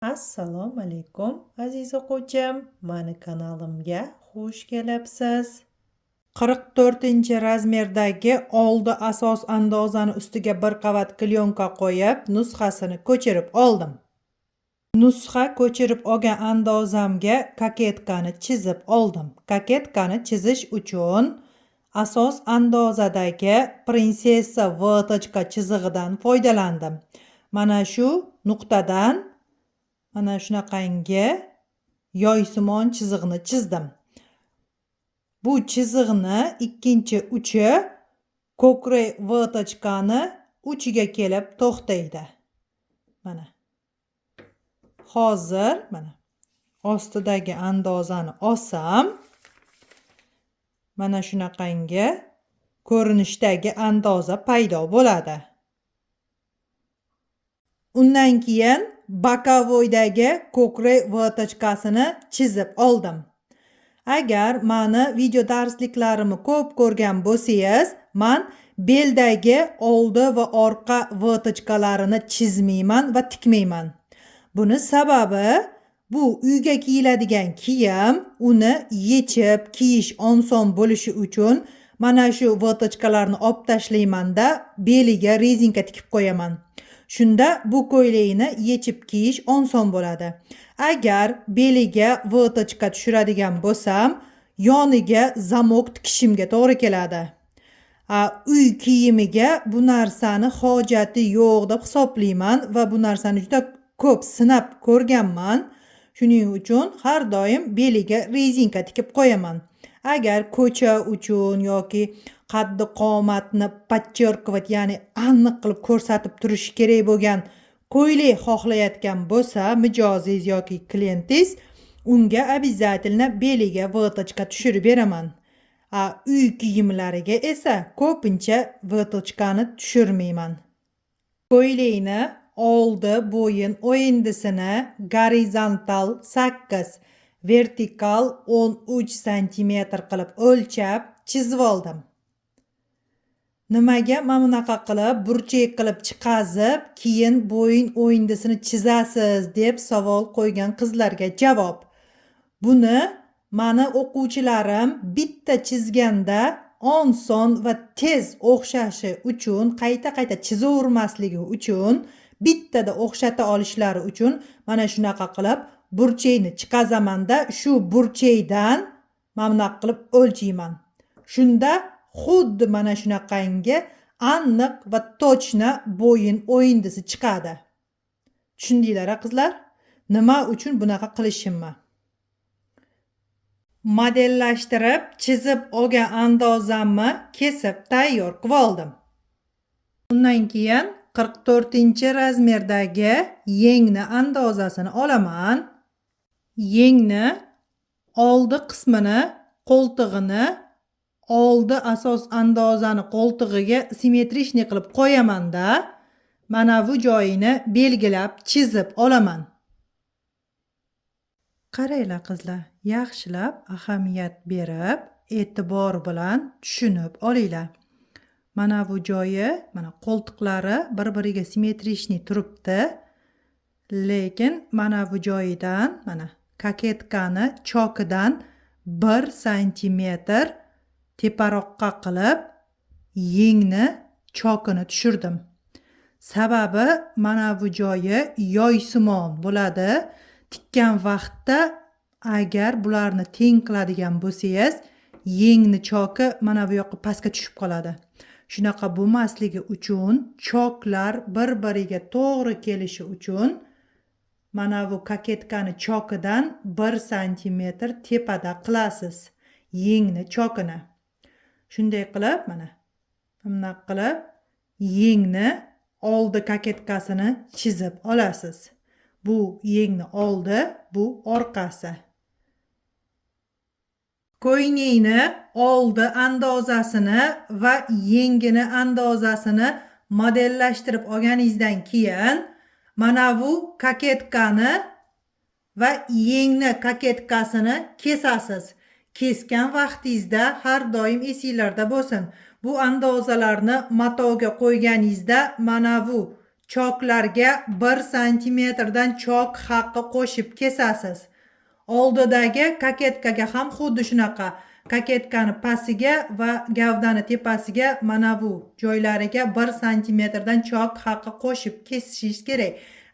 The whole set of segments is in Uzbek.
Assalomu alaykum aziz o'quvchim, mani kanalimga xush kelibsiz. 44-razmerdagi oldi asos andozani ustiga bir qavat klyonka qo'yib, nusxasini ko'chirib oldim. Nusxa ko'chirib olgan andozamga kaketkani chizib oldim. Kaketkani chizish uchun asos andozadagi prinsessa vtochka chizig'idan foydalandim. Mana shu nuqtadan mana shunaqangi yoysimon chiziqni chizdim. Bu chiziqni ikkinchi uchi ko'krak vtochkani uchiga kelib to'xtaydi. Mana. Hozir mana ostidagi andozani olsam, mana shunaqangi ko'rinishdagi andoza paydo bo'ladi. Undan keyin bokovoydagi ko'krak vtochkasini chizib oldim. Agar mani video darsliklarimni ko'p ko'rgan bo'lsangiz, men beldagi oldi va orqa vtochkalarini chizmayman va tikmayman. Buni sababi bu uyga kiyiladigan kiyim, uni yechib kiyish oson bo'lishi uchun mana shu vtochkalarni olib tashlaymanda beliga rezinka tikib qo'yaman. Shunda bu ko'ylakni yechib kiyish oson bo'ladi. Agar beliga vtochka tushiradigan bo'lsam, yoniga zamok tikishimga to'g'ri keladi. Uy kiyimiga bu narsani hojati yo'q deb hisoblayman va bu narsani juda ko'p sinab ko'rganman. Shuning uchun har doim beliga rezinka tikib qo'yaman. Agar ko'cha uchun yoki qaddi qomatni подчеркивать, ya'ni aniq qilib ko'rsatib turish kerak bo'lgan ko'ylak xohlayotgan bo'lsa, mijozingiz yoki klientingiz, unga обязательно beliga vtochka tushirib beraman. Uy kiyimlariga esa ko'pincha vtochkani tushirmayman. Ko'ylakni oldi bo'yin o'yindisini gorizontal 8, vertikal 13 cm qilib o'lchab chizib oldim. Nimaga mana bunaqa qilib burchak qilib chiqazib, keyin bo'yin o'yindisini chizasiz deb savol qo'ygan qizlarga javob. Buni mani o'quvchilarim bitta chizganda oson va tez o'xshashi uchun, qayta chizavermasligi uchun, bittada o'xshata olishlari uchun mana shunaqa qilib burchakni chiqazamanda, shu burchakdan mana bunaqa qilib o'lchayman. Shunda xuddi mana shunaqangi aniq va tochna bo'yin o'yindisi chiqadi. Tushundinglar qizlar? Nima uchun bunaqa qilishimni? Modellashtirib, chizib olgan andozamni kesib tayyor qilib oldim. Undan keyin 44-razmerdagi yengni andozasini olaman. Yengni oldi qismini, qo'ltig'ini oldi asos andozani qo'ltig'iga simmetrishni qilib qo'yamanda, mana bu joyini belgilab chizib olaman. Qaranglar qizlar, yaxshilab ahamiyat berib, e'tibor bilan tushunib olinglar. Mana bu joyi, mana qo'ltiqlari bir-biriga simmetrishni turibdi. Lekin mana bu joyidan, mana kaketkani chokidan 1 cm teparoqqa qilib yengni chokini tushirdim. Sababi mana bu joyi yoysimon bo'ladi. Tikkan vaqtda agar bularni teng qiladigan bo'lsangiz, yengni choki mana bu yoqqa pastga tushib qoladi. Shunaqa bo'lmasligi uchun choklar bir-biriga to'g'ri kelishi uchun mana bu kaketkani chokidan 1 cm tepada qilasiz yengni chokini. Shunday qilib mana bunday qilib yengni oldi kaketkasini chizib olasiz. Bu yengni oldi, bu orqasi. Ko'ylakni oldi andozasini va yengini andozasini modellashtirib olganingizdan keyin mana bu kaketkani va yengni kaketkasini kesasiz. Kesgan vaqtingizda har doim esingizda bo'lsin. Bu andozalarni matoga qo'yganingizda mana bu choklarga 1 santimetrdan chok haqqi qo'shib kesasiz. Oldidagi kaketkaga ham xuddi shunaqa. Kaketkani pastiga va gavdani tepasiga mana bu joylariga 1 santimetrdan chok haqqi qo'shib kesishingiz kerak.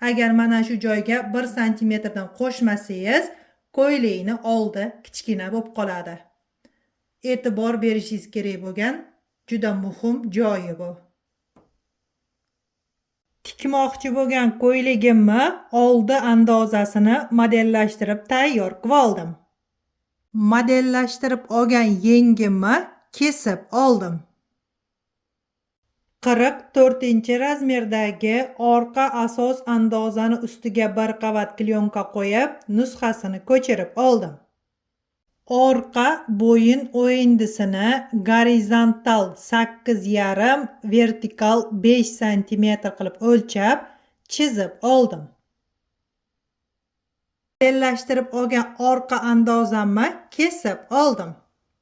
Agar mana shu joyga 1 santimetrdan qo'shmasangiz, ko'ylakni oldi kichkina bo'lib qoladi. E'tibor berishingiz kerak bo'lgan juda muhim joyi bu. Tikmoqchi bo'lgan ko'ylagimni oldi andozasini modellashtirib tayyor qilib oldim. Modellashtirib olgan yengimni kesib oldim. 44-razmerdagi orqa asos andozani ustiga bir qavat klyonka qo'yib, nusxasini ko'chirib oldim. Orqa bo'yin o'yindisini gorizontal 8,5, vertikal 5 cm qilib o'lchab, chizib oldim. Modellashtirib olgan orqa andozamni kesib oldim.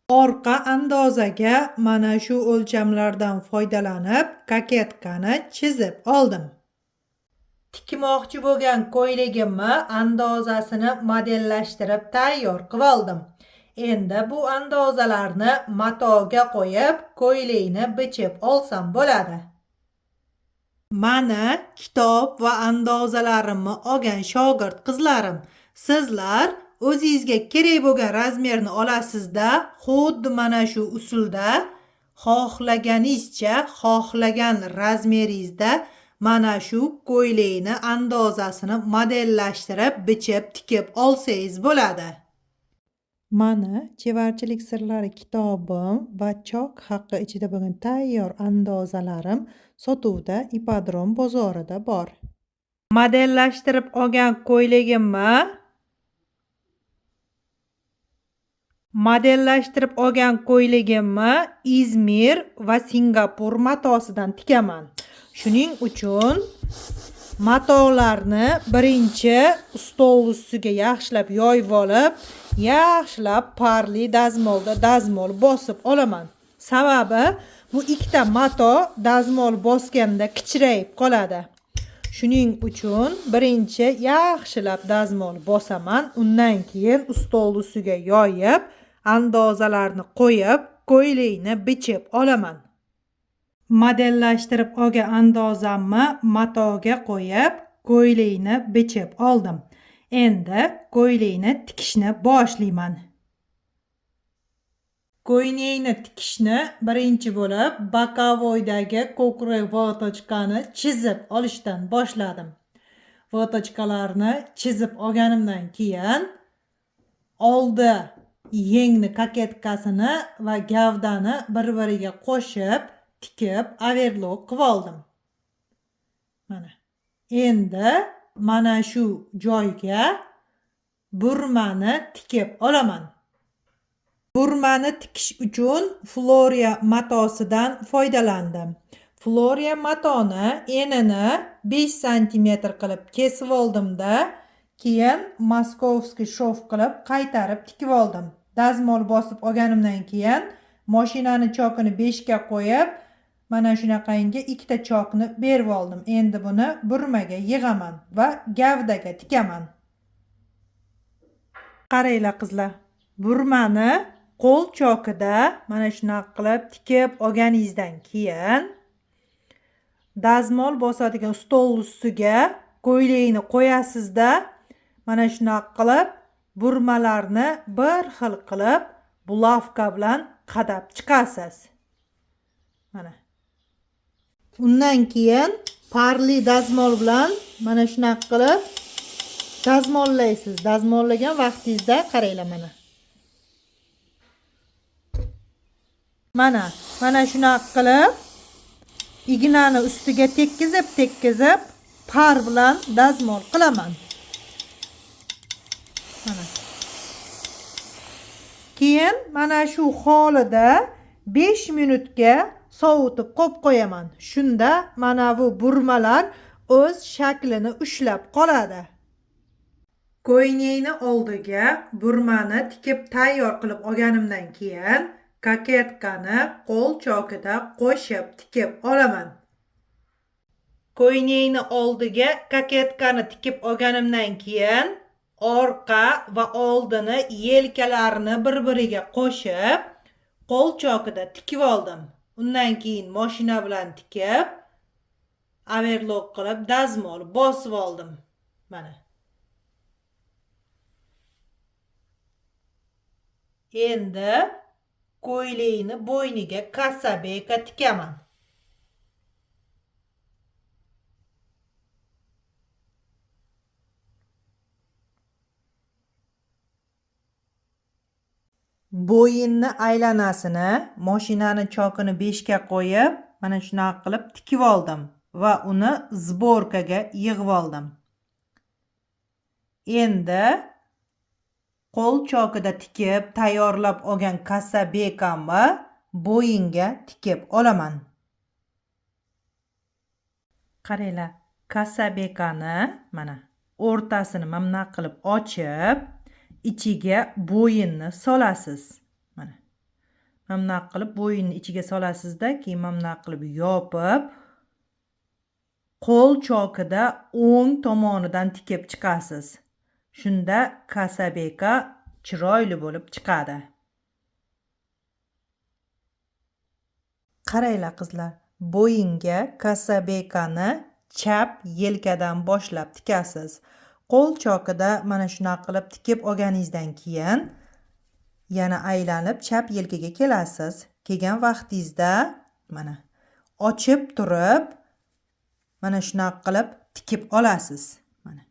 Orqa andozaga mana shu o'lchamlardan foydalanib, kaketkani chizib oldim. Tikmoqchi bo'lgan ko'ylagimni andozasini modellashtirib tayyor qilib oldim. Endi bu andozalarni matoga qo'yib, ko'ylakni bichib olsam bo'ladi. Mana kitob va andozalarimni olgan shogird qizlarim, sizlar o'zingizga kerak bo'lgan razmerni olasizda, xuddi mana shu usulda xohlaganingizcha, xohlagan razmeringizda mana shu ko'ylakni andozasini modellashtirib, bichib, tikib olsangiz bo'ladi. Mana chevarchilik sirlari kitobim va chok haqqi ichida bo'lgan tayyor andozalarim sotuvda Ipodrom bozorida bor. Modellashtirib olgan ko'ylagimni Izmir va Singapur matosidan tikaman. Shuning uchun matolarni birinchi stol ustiga yaxshilab yoyib olib, yaxshilab parli dazmol bosib olaman. Sababi bu ikkita mato dazmol bosganda kichrayib qoladi. Shuning uchun birinchi yaxshilab dazmol bosaman, undan keyin stol ustiga yoyib, andozalarni qo'yib, ko'ylakni bichib olaman. Modellashtirib olgan andozamni matoga qo'yib, ko'ylakni bichib oldim. Endi ko'ylakni tikishni boshlayman. Ko'ylakni tikishni birinchi bo'lib bokovoydagi ko'krak vatochkani chizib olishdan boshladim. Vatochkalarni chizib olganimdan keyin oldi yengni kaketkasini va gavdani bir-biriga qo'shib, tikib, overlock qilib oldim. Mana. Endi mana shu joyga burmani tikib olaman. Burmani tikish uchun Floria matosidan foydalandim. Floria matoni enini 5 cm qilib kesib oldimda, keyin moskovskiy shov qilib qaytarib tikib oldim. Dazmol bosib olganimdan keyin mashinani chokini 5 ga qo'yib, mana shunaqangi ikkita chokni berib oldim. Endi buni burmaga yig'aman va gavdaga tikaman. Qaranglar qizlar, burmani qo'l chokida mana shunaqa qilib tikib olganingizdan keyin dazmol bosadigan stol ustiga ko'ylakni qo'yasizda, mana shunaqa qilib burmalarni bir xil qilib bulavka bilan qadab chiqasiz. Mana. Undan keyin parli dazmol bilan mana shunaqa qilib dazmollaysiz. Dazmollagan vaqtingizda qaranglar mana. Mana shunaqa qilib ignani ustiga tekkizib par bilan dazmol qilaman. Mana. Keyin mana shu holida 5 minutga sovutib qo'yib qo'yaman. Shunda mana bu burmalar o'z shaklini ushlab qoladi. Ko'ylakni oldiga burmani tikib tayyor qilib olganimdan keyin kaketkani qo'l chokida qo'shib tikib olaman. Ko'ylakni oldiga koketkani tikib olganimdan keyin orqa va oldini yelkalarini bir-biriga qo'shib qo'l chokida tikib oldim. Undan keyin mashina bilan tikib, overlock qilib dazmol bosib oldim. Mana. Endi ko'ylakni bo'yniga kasabeka tikaman. Bo'yinni aylanasini mashinani chokini 5 ga qo'yib, mana shunaqa qilib tikib oldim va uni zborkaga yig'ib oldim. Endi qo'l chokida tikib tayyorlab olgan kasabekamni bo'yinga tikib olaman. Qaranglar, kasabekani mana o'rtasini mana qilib ochib, ichiga bo'yinni solasiz. Mana. Mana qilib bo'yinni ichiga solasizda, keyin mana qilib yopib, qo'l chokida o'ng tomonidan tikib chiqasiz. Shunda kasabeka chiroyli bo'lib chiqadi. Qaranglar qizlar, bo'yinga kasabekani chap yelkadan boshlab tikasiz. Qo'l chokida mana shunaqa qilib tikib olganingizdan keyin yana aylanib chap yelkaga kelasiz. Kelgan vaqtingizda mana ochib turib mana shunaqa qilib tikib olasiz. Mana.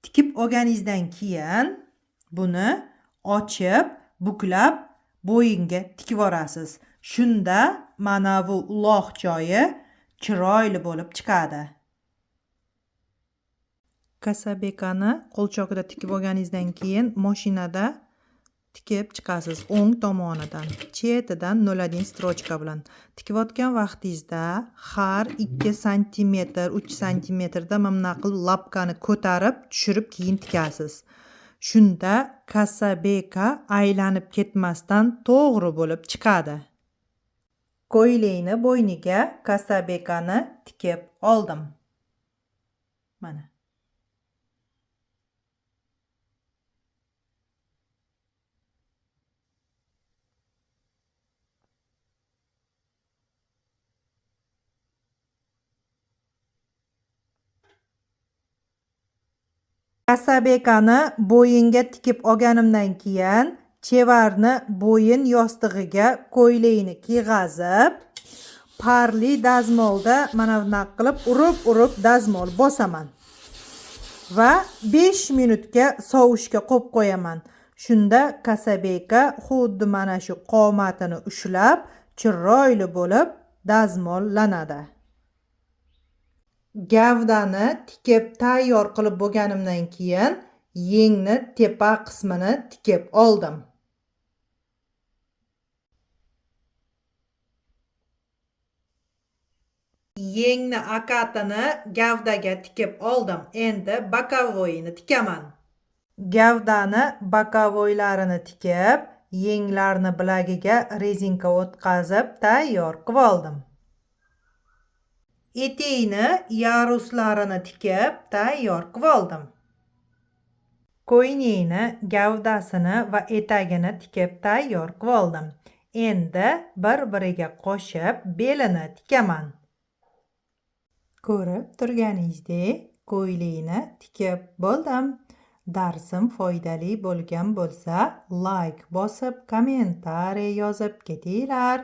Tikib olganingizdan keyin buni ochib, buklab bo'yinga tikib olasiz. Shunda mana bu uloq joyi chiroyli bo'lib chiqadi. Kasabekani qo'l chokida tikib olganingizdan keyin mashinada tikib chiqasiz o'ng tomonidan, chetidan 0,1 strochka bilan. Tikayotgan vaqtingizda har 2 sm, 3 sm da mana qilib lapkani ko'tarib, tushirib keyin tikasiz. Shunda kasabeka aylanib ketmasdan to'g'ri bo'lib chiqadi. Ko'ylakni bo'yniga kasabekani tikib oldim. Mana. Kasabekani bo'yinga tikib olganimdan keyin chevarni bo'yin yostig'iga ko'ylakni kiyg'azib, parli dazmolda mana bunaqa qilib urib dazmol bosaman. Va 5 minutga sovishga qo'yib qo'yaman. Shunda kasabeka xuddi mana shu qomatini ushlab, chiroyli bo'lib dazmollanadi. Gavdani tikib tayyor qilib bo'lganimdan keyin yengni tepa qismini tikib oldim. Yengni akatini gavdaga tikib oldim. Endi bokovoyini tikaman. Gavdani bokovoylarini tikib, yenglarni bilagiga rezinka o'tkazib tayyor qilib oldim. Etekni yaruslarini tikib tayyor qilib oldim. Ko'ylakni gavdasini va etagini tikib tayyor qilib oldim. Endi bir-biriga qo'shib belini tikaman. Ko'rib turganingizdek, ko'ylakni tikib bo'ldim. Darsim foydali bo'lgan bo'lsa, like bosib, kommentariy yozib ketinglar.